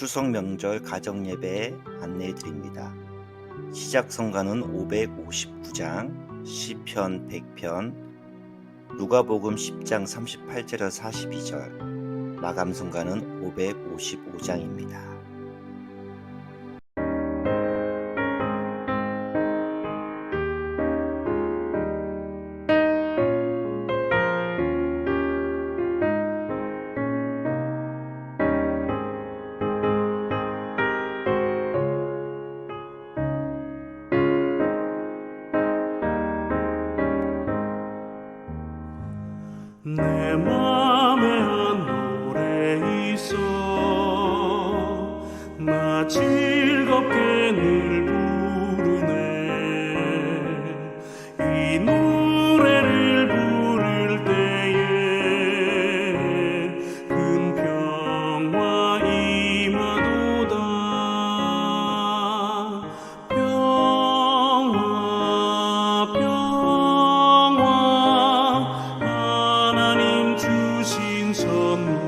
추석 명절 가정예배 안내해 드립니다. 시작 성가는 559장, 시편 100편, 누가복음 10장 38절에서 42절, 마감 성가는 555장입니다. 내 맘에 한 노래 있어 나 즐겁게 늘 부르네 이 노래를 부를 때에 큰 평화 임하도다 평화 하나님 주신 선물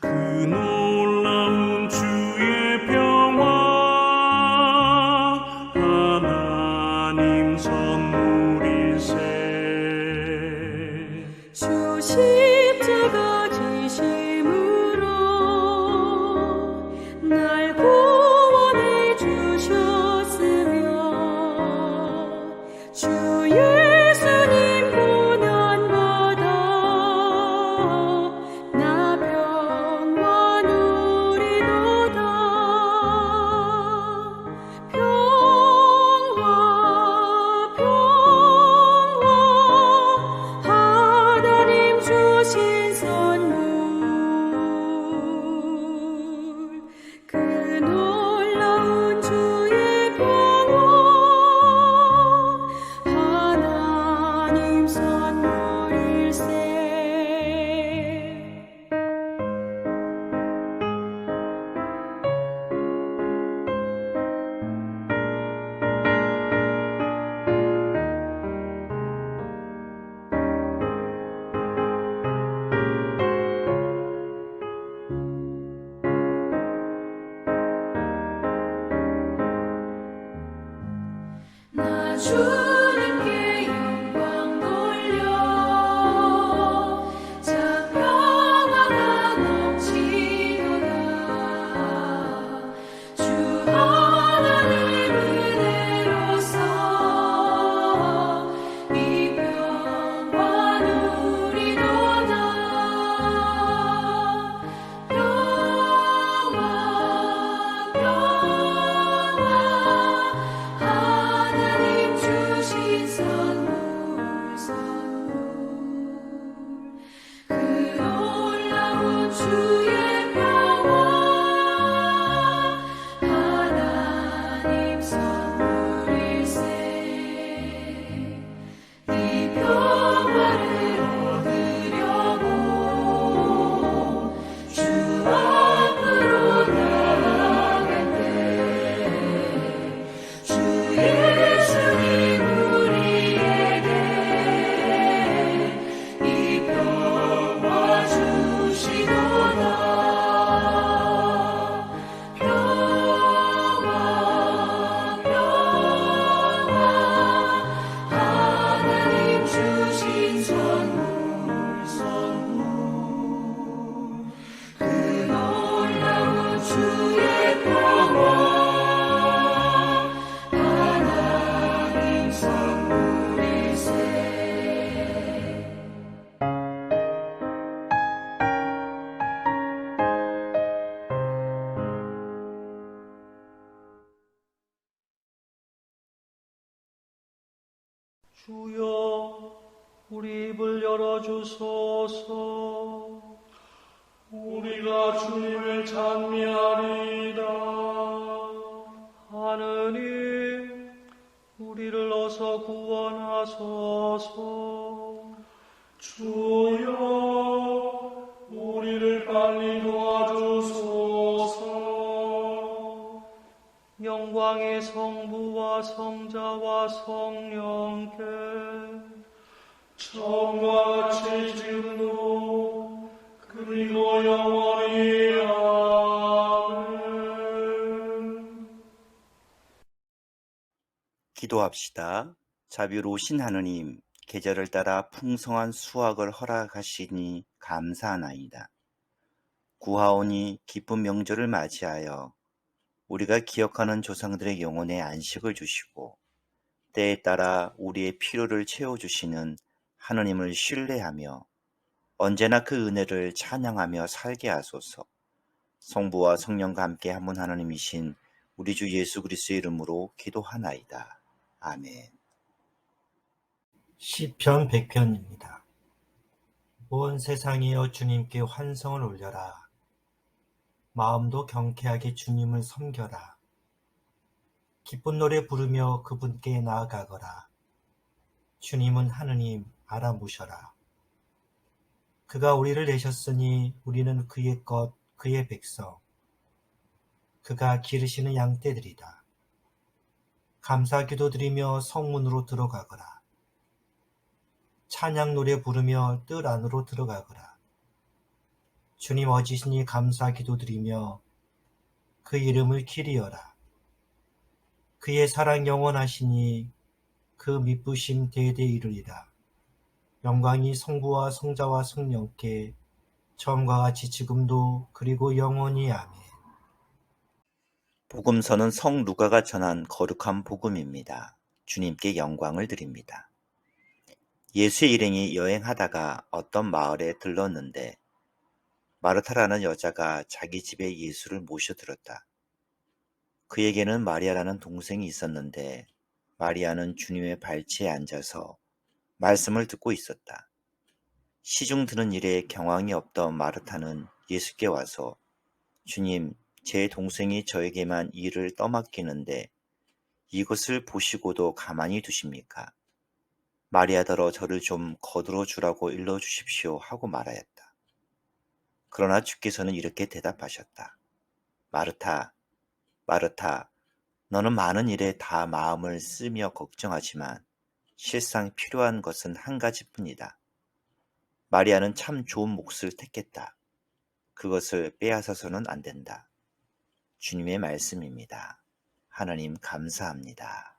그 놀라운 주의 평화 하나님 선물일세 주 십자가 지심으로 날 구원해 주셨으며 주 예수님 고난받아 나 평화 누리도다 평화 하나님 주신 선물 그 놀라운 주의 평화 하나님 선물일세 나 주님께 영광 돌려 참 평화가 넘치도다 주 하나님 은혜로서 이 평화 누리도다 하나님 주신 선물 그 놀라운 주의 평화 하나님 선물일세 이 평화를 얻으려고 주 앞으로 나아갈 때 주 예수님 우리에게 이 평화 주시도다 평화 하나님 주신 선물 그 놀라운 주의 평화 하나님 선물일세 주여 우리 입을 열어주소서 우리가 주님을 찬미하리이다 하느님 우리를 어서 구원하소서 주여 우리를 빨리 도와주소서 영광의 성부와 성자와 성령께 처음과 같이 지금도 그리고 기도합시다. 자비로우신 하느님, 계절을 따라 풍성한 수확을 허락하시니 감사하나이다. 구하오니 기쁜 명절을 맞이하여 우리가 기억하는 조상들의 영혼에 안식을 주시고 때에 따라 우리의 필요를 채워주시는 하느님을 신뢰하며 언제나 그 은혜를 찬양하며 살게 하소서. 성부와 성령과 함께 한 분 하나님이신 우리 주 예수 그리스도의 이름으로 기도하나이다. 아멘. 시편 100편입니다. 온 세상이여 주님께 환성을 올려라. 마음도 경쾌하게 주님을 섬겨라. 기쁜 노래 부르며 그분께 나아가거라. 주님은 하느님 알아보셔라. 그가 우리를 내셨으니 우리는 그의 것, 그의 백성. 그가 기르시는 양떼들이다. 감사 기도드리며 성문으로 들어가거라. 찬양 노래 부르며 뜰 안으로 들어가거라. 주님 어지시니 감사 기도드리며 그 이름을 기리어라. 그의 사랑 영원하시니 그 미쁘심 대대 이르리라. 영광이 성부와 성자와 성령께 처음과 같이 지금도 그리고 영원히 아멘. 복음서는 성 루가가 전한 거룩한 복음입니다. 주님께 영광을 드립니다. 예수의 일행이 여행하다가 어떤 마을에 들렀는데 마르타라는 여자가 자기 집에 예수를 모셔들었다. 그에게는 마리아라는 동생이 있었는데 마리아는 주님의 발치에 앉아서 말씀을 듣고 있었다. 시중 드는 일에 경황이 없던 마르타는 예수께 와서 주님, 제 동생이 저에게만 일을 떠맡기는데 이것을 보시고도 가만히 두십니까? 마리아더러 저를 좀 거들어 주라고 일러 주십시오 하고 말하였다. 그러나 주께서는 이렇게 대답하셨다. 마르타, 마르타, 너는 많은 일에 다 마음을 쓰며 걱정하지만 실상 필요한 것은 한 가지뿐이다. 마리아는 참 좋은 몫을 택했다. 그것을 빼앗아서는 안 된다. 주님의 말씀입니다. 하나님 감사합니다.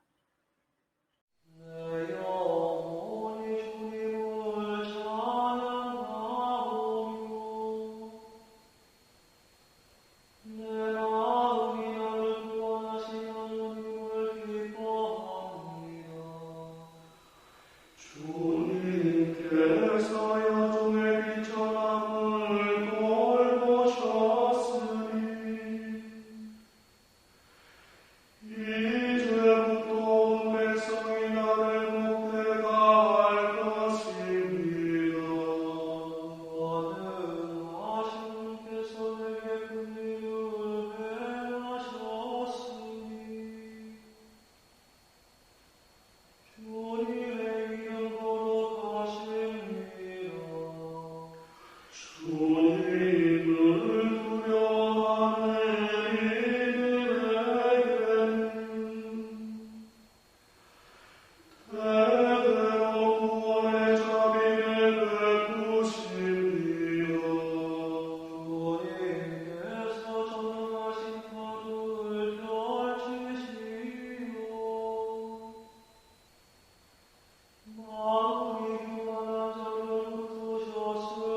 내 영혼이 주님을 찬양하오며 내 마음이 나를 구원하신 하나님을 기뻐합니다. 주님께서 여종의 비천함을 돌보셨으니 이제부터 온 백성이 나를 목대가 할 것입니다. 가능하신 분께서 내게 큰 일을 행하셨으니 주님의 이름 거룩하십니다. 주님을 두려워하는 이들에게는 대대로 구원의 자비를 베푸십니다. 주님께서 전능하신 하늘을 펼치시고 마음이 교만한 자를 흩으셨습니다.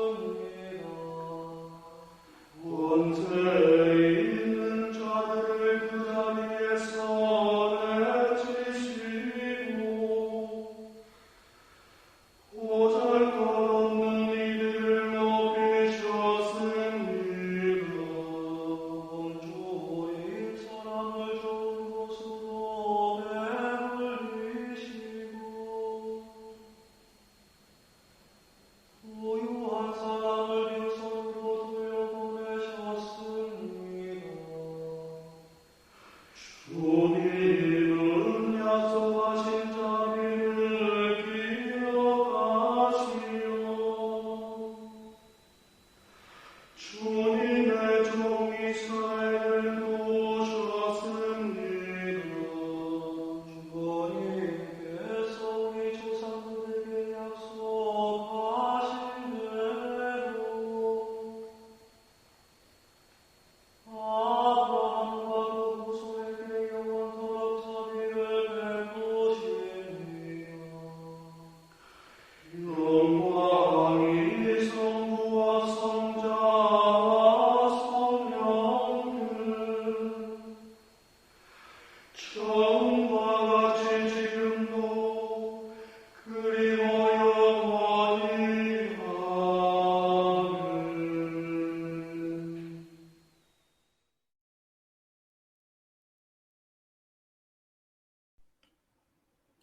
원죄에 있는 자들을 그 자리에서 내치시고 보잘것없는 이들을 높이셨습니다. 온종일 사람을 좋은 곳으로 베풀리시고 부유한 사람을 빈손으로 돌려보내셨습니다. 주님은 약속하신 자비를 기억하시오. 주님의 종 이스라엘을 도우셨습니다. 주님께서 우리 조상들에게 약속하신 대로 아브라함과 그 후손에게 영원토록 자비를 베푸셨습니다.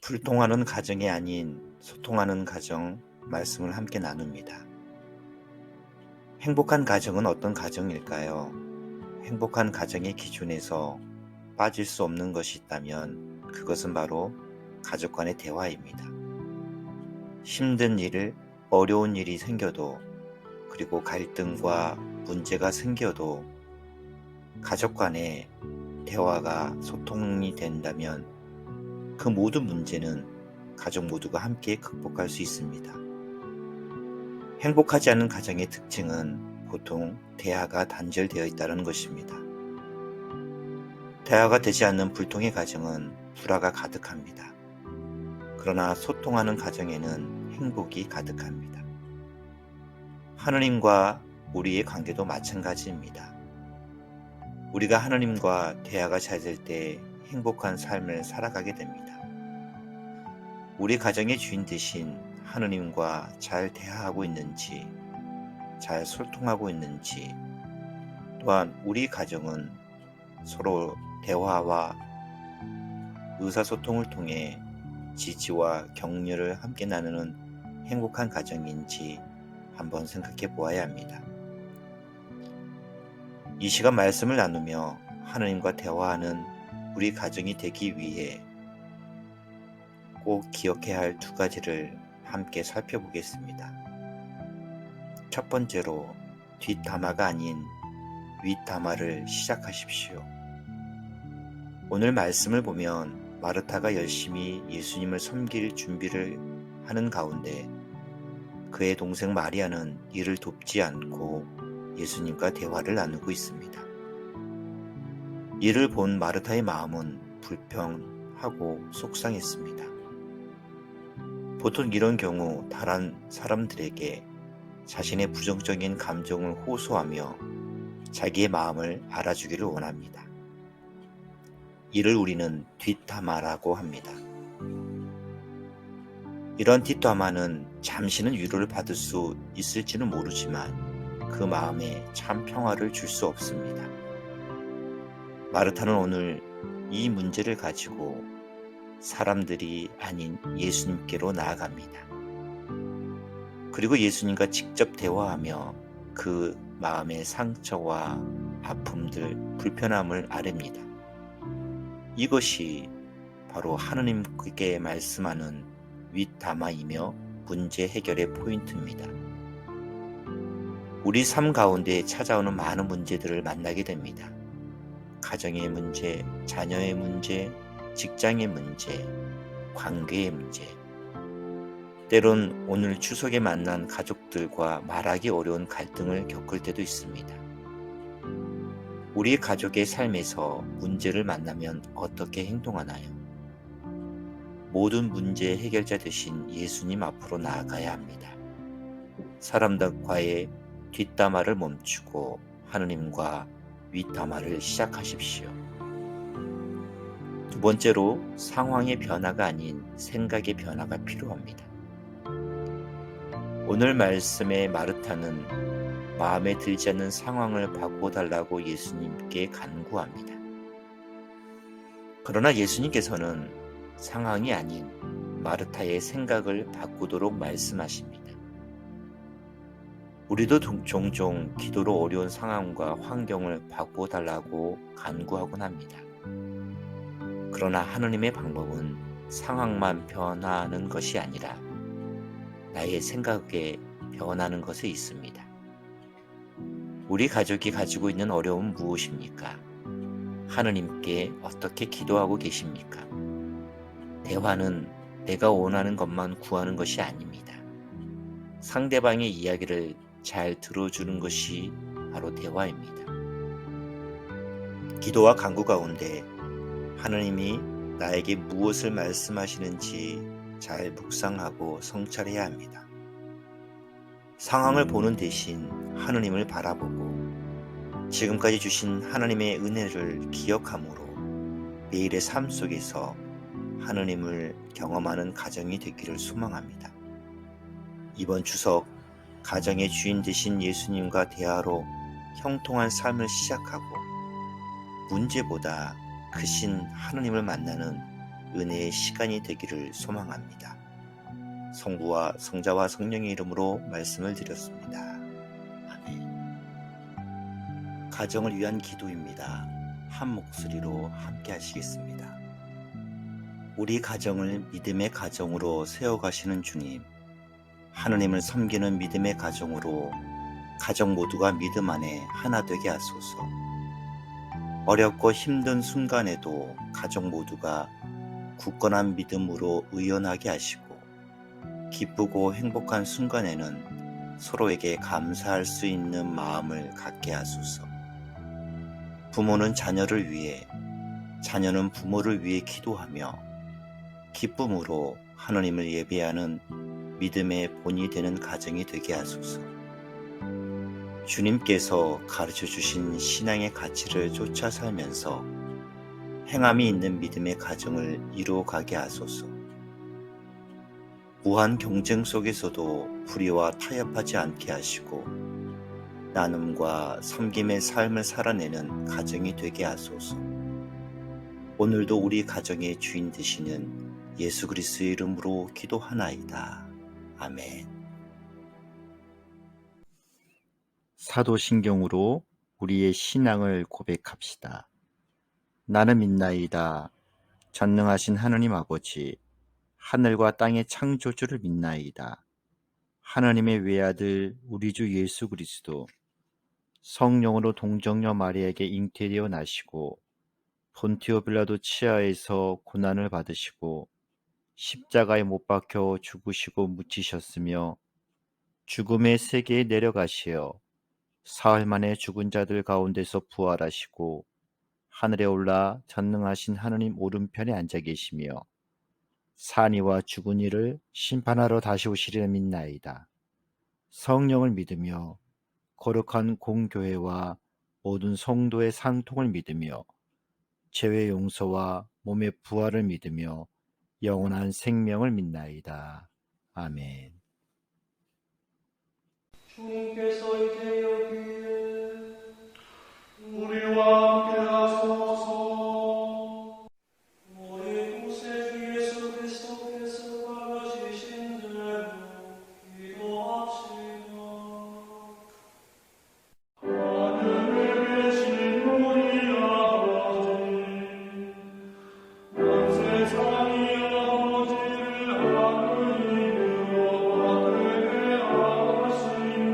불통하는 가정이 아닌 소통하는 가정 말씀을 함께 나눕니다. 행복한 가정은 어떤 가정일까요? 행복한 가정의 기준에서 빠질 수 없는 것이 있다면 그것은 바로 가족 간의 대화입니다. 힘든 일, 어려운 일이 생겨도, 그리고 갈등과 문제가 생겨도 가족 간의 대화가 소통이 된다면 그 모든 문제는 가족 모두가 함께 극복할 수 있습니다. 행복하지 않은 가정의 특징은 보통 대화가 단절되어 있다는 것입니다. 대화가 되지 않는 불통의 가정은 불화가 가득합니다. 그러나 소통하는 가정에는 행복이 가득합니다. 하느님과 우리의 관계도 마찬가지입니다. 우리가 하느님과 대화가 잘 될 때 행복한 삶을 살아가게 됩니다. 우리 가정의 주인 되신 하느님과 잘 대화하고 있는지, 잘 소통하고 있는지, 또한 우리 가정은 서로 대화와 의사소통을 통해 지지와 격려를 함께 나누는 행복한 가정인지 한번 생각해 보아야 합니다. 이 시간 말씀을 나누며 하느님과 대화하는 우리 가정이 되기 위해 꼭 기억해야 할 두 가지를 함께 살펴보겠습니다. 첫 번째로 뒷담화가 아닌 윗담화를 시작하십시오. 오늘 말씀을 보면 마르타가 열심히 예수님을 섬길 준비를 하는 가운데 그의 동생 마리아는 이를 돕지 않고 예수님과 대화를 나누고 있습니다. 이를 본 마르타의 마음은 불평하고 속상했습니다. 보통 이런 경우 다른 사람들에게 자신의 부정적인 감정을 호소하며 자기의 마음을 알아주기를 원합니다. 이를 우리는 뒷담화라고 합니다. 이런 뒷담화는 잠시는 위로를 받을 수 있을지는 모르지만 그 마음에 참 평화를 줄 수 없습니다. 마르타는 오늘 이 문제를 가지고 사람들이 아닌 예수님께로 나아갑니다. 그리고 예수님과 직접 대화하며 그 마음의 상처와 아픔들, 불편함을 아뢰입니다. 이것이 바로 하느님께 말씀하는 윗담화이며 문제 해결의 포인트입니다. 우리 삶 가운데 찾아오는 많은 문제들을 만나게 됩니다. 가정의 문제, 자녀의 문제, 직장의 문제, 관계의 문제, 때론 오늘 추석에 만난 가족들과 말하기 어려운 갈등을 겪을 때도 있습니다. 우리 가족의 삶에서 문제를 만나면 어떻게 행동하나요? 모든 문제 해결자 되신 예수님 앞으로 나아가야 합니다. 사람들과의 뒷담화를 멈추고 하느님과 윗담화를 시작하십시오. 두 번째로 상황의 변화가 아닌 생각의 변화가 필요합니다. 오늘 말씀의 마르타는 마음에 들지 않는 상황을 바꿔달라고 예수님께 간구합니다. 그러나 예수님께서는 상황이 아닌 마르타의 생각을 바꾸도록 말씀하십니다. 우리도 종종 기도로 어려운 상황과 환경을 바꿔달라고 간구하곤 합니다. 그러나 하느님의 방법은 상황만 변화하는 것이 아니라 나의 생각에 변하는 것에 있습니다. 우리 가족이 가지고 있는 어려움은 무엇입니까? 하느님께 어떻게 기도하고 계십니까? 대화는 내가 원하는 것만 구하는 것이 아닙니다. 상대방의 이야기를 잘 들어주는 것이 바로 대화입니다. 기도와 간구 가운데 하느님이 나에게 무엇을 말씀하시는지 잘 묵상하고 성찰해야 합니다. 상황을 보는 대신 하느님을 바라보고 지금까지 주신 하느님의 은혜를 기억함으로 매일의 삶 속에서 하느님을 경험하는 가정이 되기를 소망합니다. 이번 추석 가정의 주인 되신 예수님과 대화로 형통한 삶을 시작하고 문제보다 크신 하느님을 만나는 은혜의 시간이 되기를 소망합니다. 성부와 성자와 성령의 이름으로 말씀을 드렸습니다. 아멘. 가정을 위한 기도입니다. 한 목소리로 함께 하시겠습니다. 우리 가정을 믿음의 가정으로 세워가시는 주님, 하느님을 섬기는 믿음의 가정으로 가정 모두가 믿음 안에 하나 되게 하소서. 어렵고 힘든 순간에도 가족 모두가 굳건한 믿음으로 의연하게 하시고, 기쁘고 행복한 순간에는 서로에게 감사할 수 있는 마음을 갖게 하소서. 부모는 자녀를 위해, 자녀는 부모를 위해 기도하며 기쁨으로 하느님을 예배하는 믿음의 본이 되는 가정이 되게 하소서. 주님께서 가르쳐 주신 신앙의 가치를 쫓아 살면서 행함이 있는 믿음의 가정을 이루어가게 하소서. 무한 경쟁 속에서도 불의와 타협하지 않게 하시고 나눔과 섬김의 삶을 살아내는 가정이 되게 하소서. 오늘도 우리 가정의 주인 되시는 예수 그리스도의 이름으로 기도하나이다. 아멘. 사도신경으로 우리의 신앙을 고백합시다. 나는 믿나이다. 전능하신 하느님 아버지, 하늘과 땅의 창조주를 믿나이다. 하느님의 외아들 우리 주 예수 그리스도, 성령으로 동정녀 마리아에게 잉태되어 나시고 본티오 빌라도 치하에서 고난을 받으시고 십자가에 못 박혀 죽으시고 묻히셨으며 죽음의 세계에 내려가시어 사흘 만에 죽은 자들 가운데서 부활하시고 하늘에 올라 전능하신 하느님 오른편에 앉아 계시며 산이와 죽은 이를 심판하러 다시 오시리라 믿나이다. 성령을 믿으며 거룩한 공교회와 모든 성도의 상통을 믿으며 죄의 용서와 몸의 부활을 믿으며 영원한 생명을 믿나이다. 아멘. 주님께서 이제 여기에 우리와 함께 하소서. 우리 구세주 예수 그리스도께서 가르치신 대로 기도합시다. 하늘에 계신 우리 아버지, 온 세상이 아버지를 하느님으로 받들게 하시며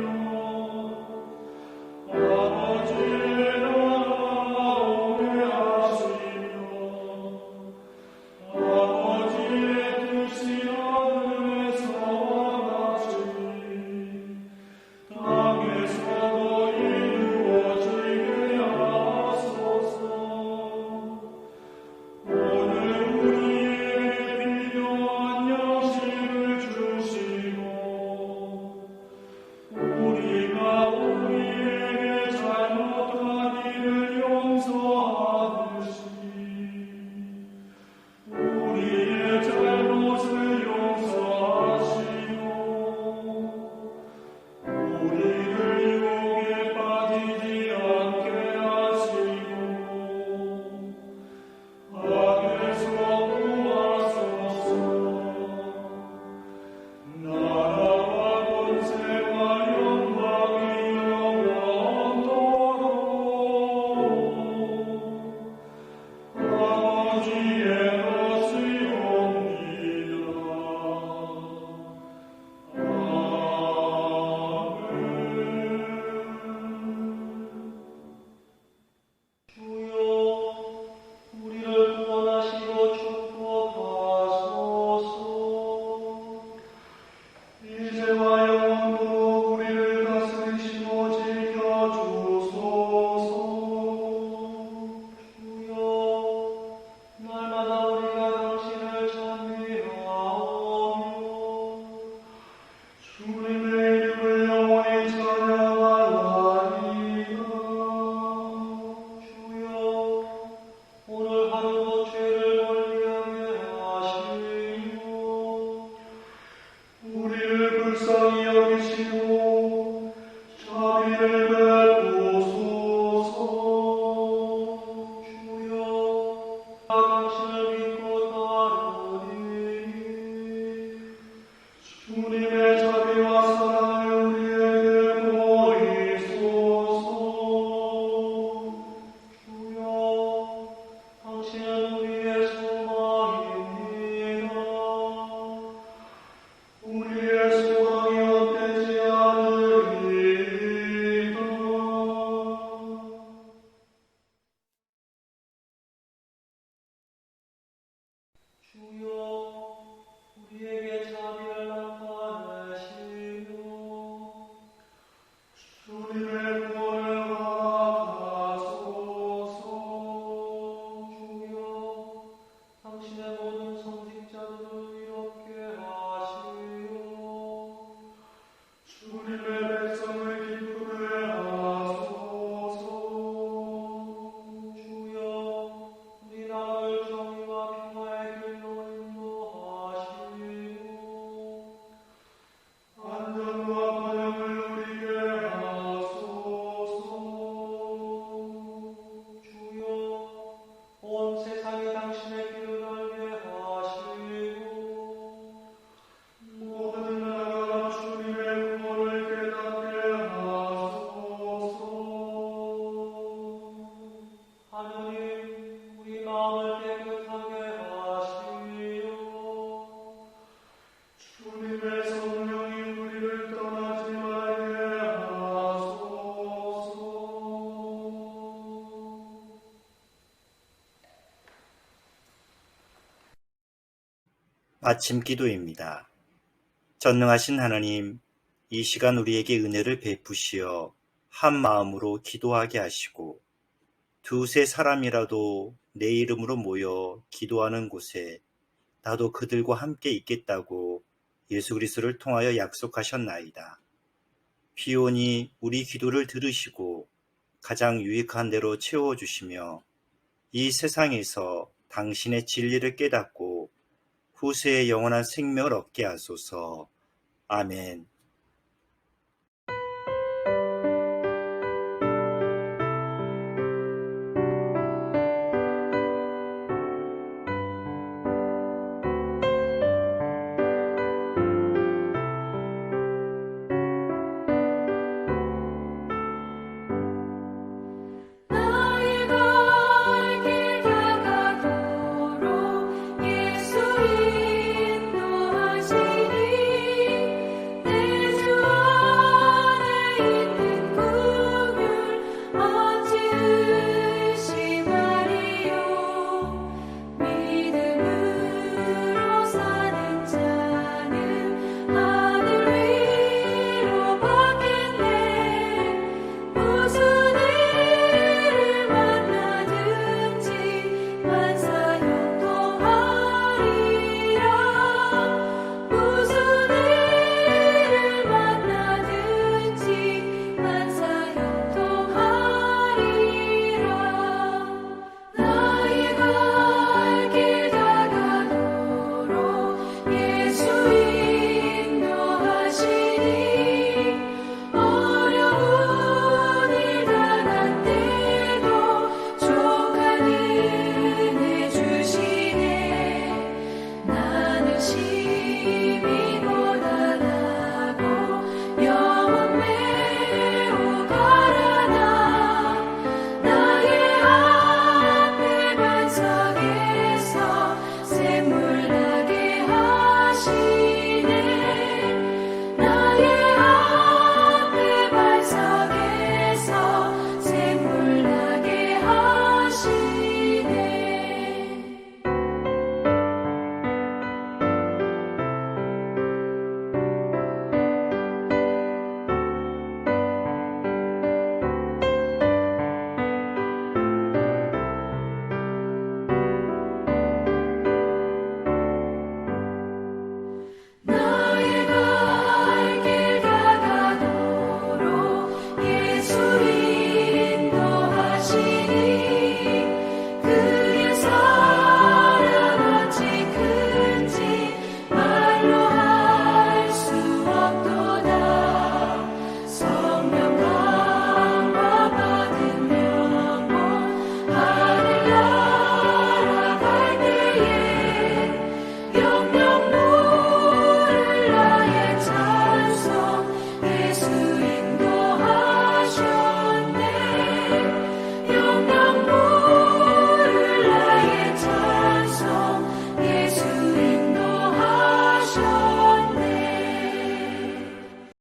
마침 기도입니다. 전능하신 하나님, 이 시간 우리에게 은혜를 베푸시어 한 마음으로 기도하게 하시고 두세 사람이라도 내 이름으로 모여 기도하는 곳에 나도 그들과 함께 있겠다고 예수 그리스도를 통하여 약속하셨나이다. 피온이 우리 기도를 들으시고 가장 유익한 대로 채워주시며 이 세상에서 당신의 진리를 깨닫고 후세의 영원한 생명을 얻게 하소서. 아멘.